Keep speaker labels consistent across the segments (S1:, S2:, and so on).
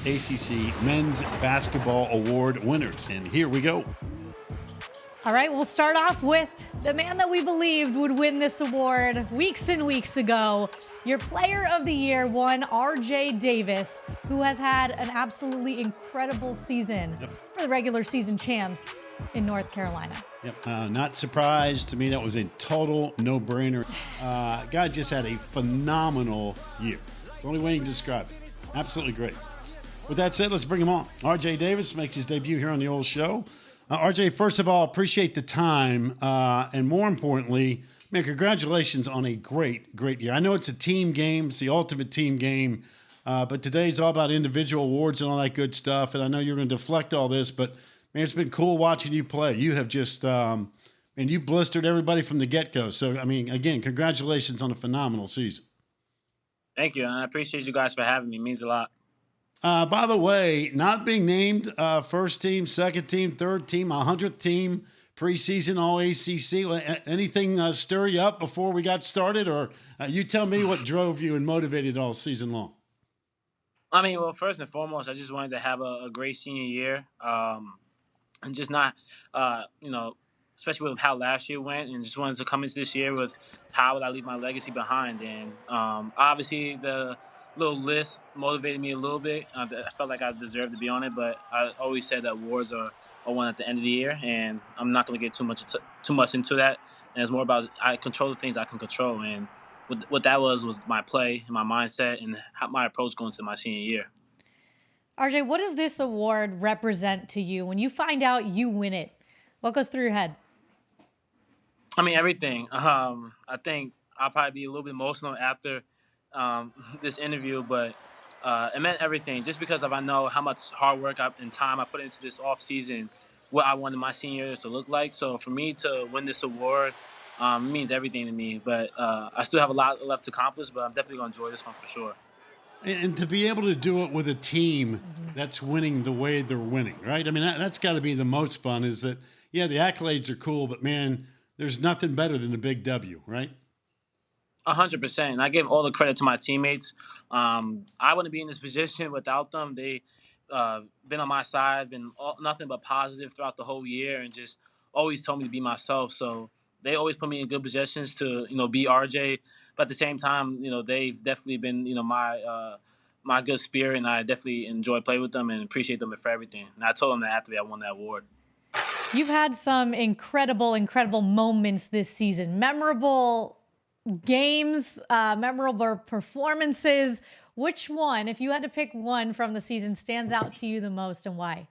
S1: ACC Men's Basketball Award winners. And here we go.
S2: All right, we'll start off with the man that we believed would win this award weeks and weeks ago. Your Player of the Year won R.J. Davis, who has had an absolutely incredible season for the regular season champs in North Carolina.
S1: Not surprised. To me, that was a total no-brainer. Guy just had a phenomenal year. It's the only way you can describe it. Absolutely great. With that said, let's bring him on. R.J. Davis makes his debut here on the old show. RJ, first of all, appreciate the time. And more importantly, man, congratulations on a great year. I know it's a team game. It's the ultimate team game. But today's all about individual awards and all that good stuff. And I know you're going to deflect all this, but, man, it's been cool watching you play. You have just and you blistered everybody from the get-go. So, I mean, again, congratulations on a phenomenal season.
S3: Thank you. And I appreciate you guys for having me. It means a lot.
S1: By the way, not being named first team, second team, third team, 100th team, preseason All ACC. Anything stir you up before we got started? Or you tell me what drove you and motivated all season long?
S3: I mean, well, first and foremost, I just wanted to have a great senior year. And just not, especially with how last year went, and just wanted to come into this year with how would I leave my legacy behind. And obviously the little list motivated me a little bit. I felt like I deserved to be on it, but I always said that awards are won at the end of the year, and I'm not going to get too much into that. And it's more about I control the things I can control, and what that was my play, my mindset, and my approach going into my senior year.
S2: RJ, what does this award represent to you when you find out you win it? What goes through your head?
S3: I mean, everything. I think I'll probably be a little bit emotional after this interview, but it meant everything just because I know how much hard work and time I put into this off season, what I wanted my senior years to look like. So for me to win this award means everything to me, but I still have a lot left to accomplish, but I'm definitely going to enjoy this one for sure.
S1: And to be able to do it with a team that's winning the way they're winning, right? I mean, that's got to be the most fun is that, yeah, the accolades are cool, but man, there's nothing better than a big W, right?
S3: 100%. And I give all the credit to my teammates. I wouldn't be in this position without them. They been on my side, been nothing but positive throughout the whole year, and just always told me to be myself. So they always put me in good positions to, be RJ. But at the same time, they've definitely been, my good spirit, and I definitely enjoy playing with them and appreciate them for everything. And I told them that after I won that award.
S2: You've had some incredible moments this season. Memorable games, memorable performances. Which one, if you had to pick one from the season, stands out to you the most and why?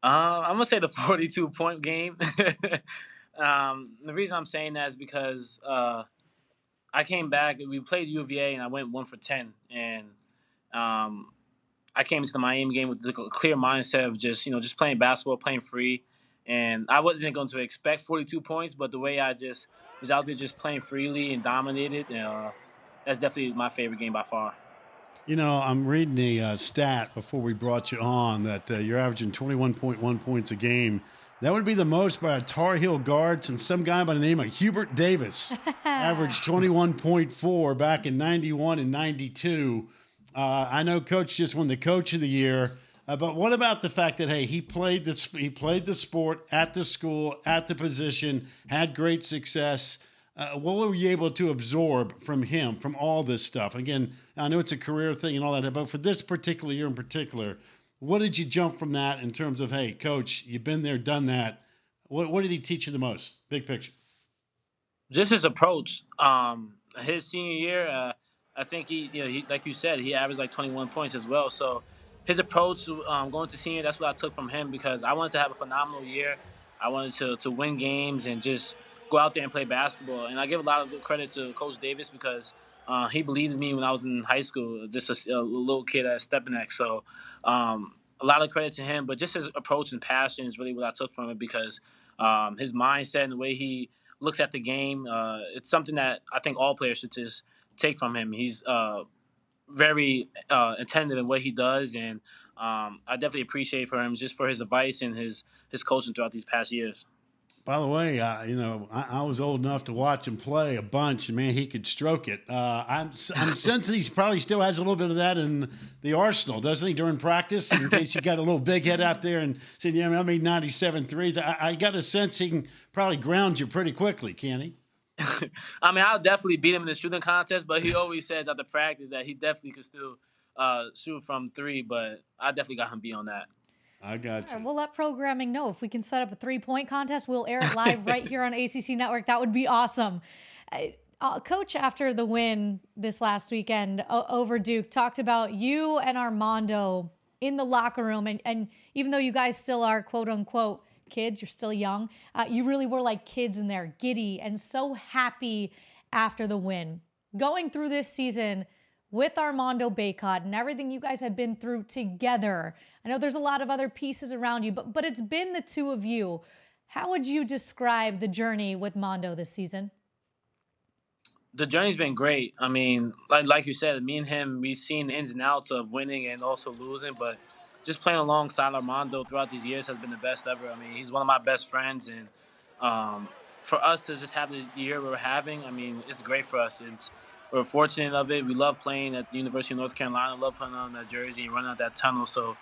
S3: I'm going to say the 42-point game. The reason I'm saying that is because I came back. We played UVA, and I went 1 for 10. And I came into the Miami game with a clear mindset of just playing basketball, playing free. And I wasn't going to expect 42 points, but the way I just was out there just playing freely and dominated, that's definitely my favorite game by far.
S1: I'm reading a stat before we brought you on that you're averaging 21.1 points a game. That would be the most by a Tar Heel guard since some guy by the name of Hubert Davis averaged 21.4 back in 91 and 92. I know Coach just won the Coach of the Year, but what about the fact that, hey, he played the sport at the school, at the position, had great success. What were you able to absorb from him, from all this stuff? Again, I know it's a career thing and all that, but for this particular year in particular, what did you jump from that in terms of, hey, Coach, you've been there, done that? What did he teach you the most? Big picture.
S3: Just his approach. His senior year, I think he like you said, he averaged like 21 points as well. So his approach going to senior, that's what I took from him because I wanted to have a phenomenal year. I wanted to win games and just go out there and play basketball. And I give a lot of credit to Coach Davis because he believed in me when I was in high school, just a little kid at Stepinac. So a lot of credit to him, but just his approach and passion is really what I took from it because his mindset and the way he looks at the game, it's something that I think all players should just take from him. He's very attentive in what he does, and I definitely appreciate for him just for his advice and his coaching throughout these past years.
S1: By the way, I was old enough to watch him play a bunch, and man, he could stroke it. I'm sensing he probably still has a little bit of that in the arsenal, doesn't he, during practice? In case you got a little big head out there and said, yeah, I made 97 threes. I got a sense he can probably ground you pretty quickly, can he?
S3: I mean, I'll definitely beat him in the shooting contest, but he always says after practice that he definitely could still shoot from three. But I definitely got him beat on that.
S1: I got
S2: All right,
S1: you.
S2: we'll let programming know. If we can set up a 3-point contest, we'll air it live right here on ACC Network. That would be awesome. Coach, after the win this last weekend over Duke, talked about you and Armando in the locker room. And even though you guys still are, quote unquote, kids, you're still young, you really were like kids in there, giddy and so happy after the win. Going through this season with Armando Bacot and everything you guys have been through together, I know there's a lot of other pieces around you, but it's been the two of you. How would you describe the journey with Mondo this season?
S3: The journey's been great. I mean, like you said, me and him, we've seen the ins and outs of winning and also losing, but just playing alongside Armando throughout these years has been the best ever. I mean, he's one of my best friends, and for us to just have the year we're having, I mean, it's great for us. We're fortunate of it. We love playing at the University of North Carolina, love putting on that jersey and running out that tunnel. So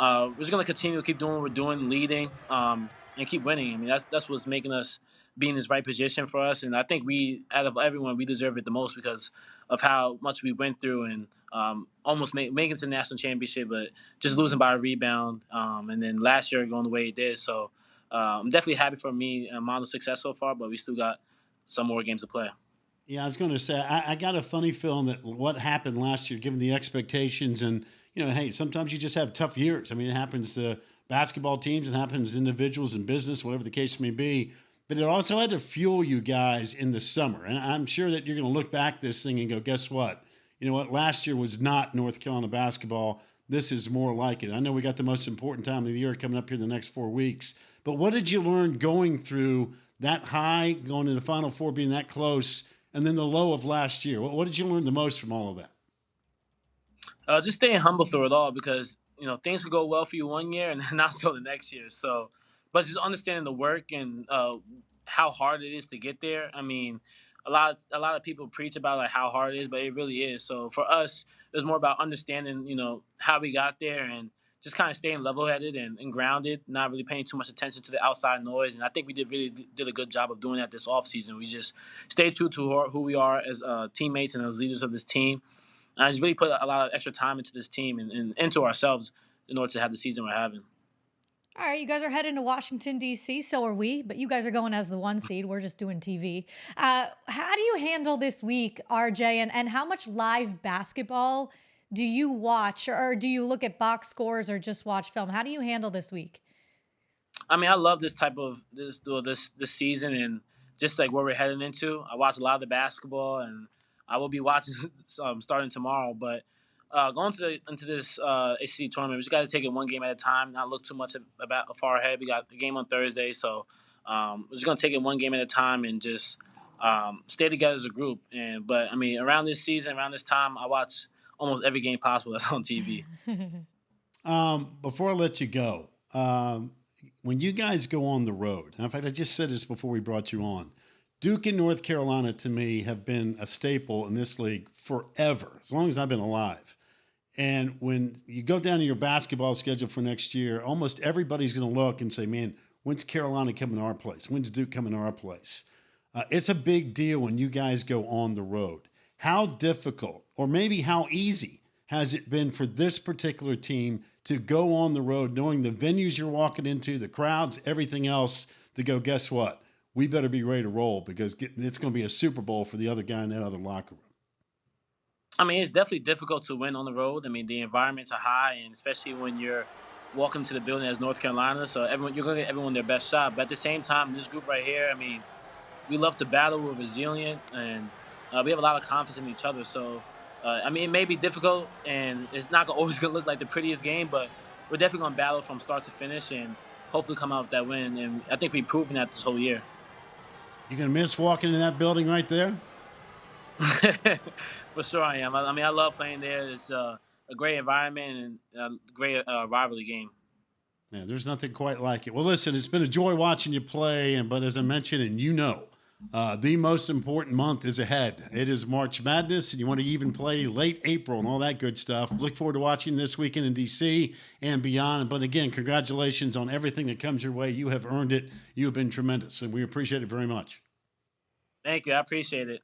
S3: we're just gonna continue to keep doing what we're doing, leading, and keep winning. I mean, that's what's making us be in this right position for us. And I think out of everyone, we deserve it the most because of how much we went through and almost making it to the national championship, but just losing by a rebound. And then last year going the way it did. So I'm definitely happy for me and Mondo's success so far, but we still got some more games to play.
S1: Yeah, I was going to say, I got a funny feeling that what happened last year, given the expectations, and, hey, sometimes you just have tough years. I mean, it happens to basketball teams, it happens to individuals in business, whatever the case may be. But it also had to fuel you guys in the summer. And I'm sure that you're going to look back this thing and go, guess what? You know what? Last year was not North Carolina basketball. This is more like it. I know we got the most important time of the year coming up here in the next 4 weeks. But what did you learn going through that high, going to the Final Four, being that close, and then the low of last year? What did you learn the most from all of that?
S3: Just staying humble through it all because things could go well for you one year and then not so the next year. So, but just understanding the work and how hard it is to get there. I mean, a lot of people preach about like how hard it is, but it really is. So for us, it's more about understanding how we got there and just kind of staying level-headed and grounded, not really paying too much attention to the outside noise. And I think we did a good job of doing that this offseason. We just stayed true to who we are as teammates and as leaders of this team. And I just really put a lot of extra time into this team and into ourselves in order to have the season we're having.
S2: All right, you guys are heading to Washington, D.C., so are we, but you guys are going as the 1 seed. We're just doing TV. How do you handle this week, RJ, and how much live basketball do you watch, or do you look at box scores or just watch film? How do you handle this week?
S3: I mean, I love this type of this season and just like where we're heading into. I watch a lot of the basketball, and I will be watching starting tomorrow. But going into this ACC tournament, we just got to take it one game at a time, not look too much about far ahead. We got the game on Thursday, so we're just gonna take it one game at a time and just stay together as a group. But I mean, around this season, around this time, I watch almost every game possible that's on TV.
S1: Before I let you go, when you guys go on the road, and in fact, I just said this before we brought you on, Duke and North Carolina to me have been a staple in this league forever, as long as I've been alive. And when you go down to your basketball schedule for next year, almost everybody's going to look and say, man, when's Carolina coming to our place? When's Duke coming to our place? It's a big deal when you guys go on the road. How difficult, or maybe how easy, has it been for this particular team to go on the road, knowing the venues you're walking into, the crowds, everything else, to go, guess what? We better be ready to roll because it's going to be a Super Bowl for the other guy in that other locker room.
S3: I mean, it's definitely difficult to win on the road. I mean, the environments are high, and especially when you're walking to the building as North Carolina, so you're going to get everyone their best shot. But at the same time, this group right here, I mean, we love to battle. We're resilient, and we have a lot of confidence in each other. So, I mean, it may be difficult, and it's not always going to look like the prettiest game, but we're definitely going to battle from start to finish and hopefully come out with that win. And I think we've proven that this whole year.
S1: You're going to miss walking in that building right there?
S3: For sure I am. I mean, I love playing there. It's a great environment and a great rivalry game.
S1: Yeah, there's nothing quite like it. Well, listen, it's been a joy watching you play, but as I mentioned, and the most important month is ahead. It is March Madness, and you want to even play late April and all that good stuff. Look forward to watching this weekend in D.C. and beyond. But again, congratulations on everything that comes your way. You have earned it. You have been tremendous, and we appreciate it very much.
S3: Thank you. I appreciate it.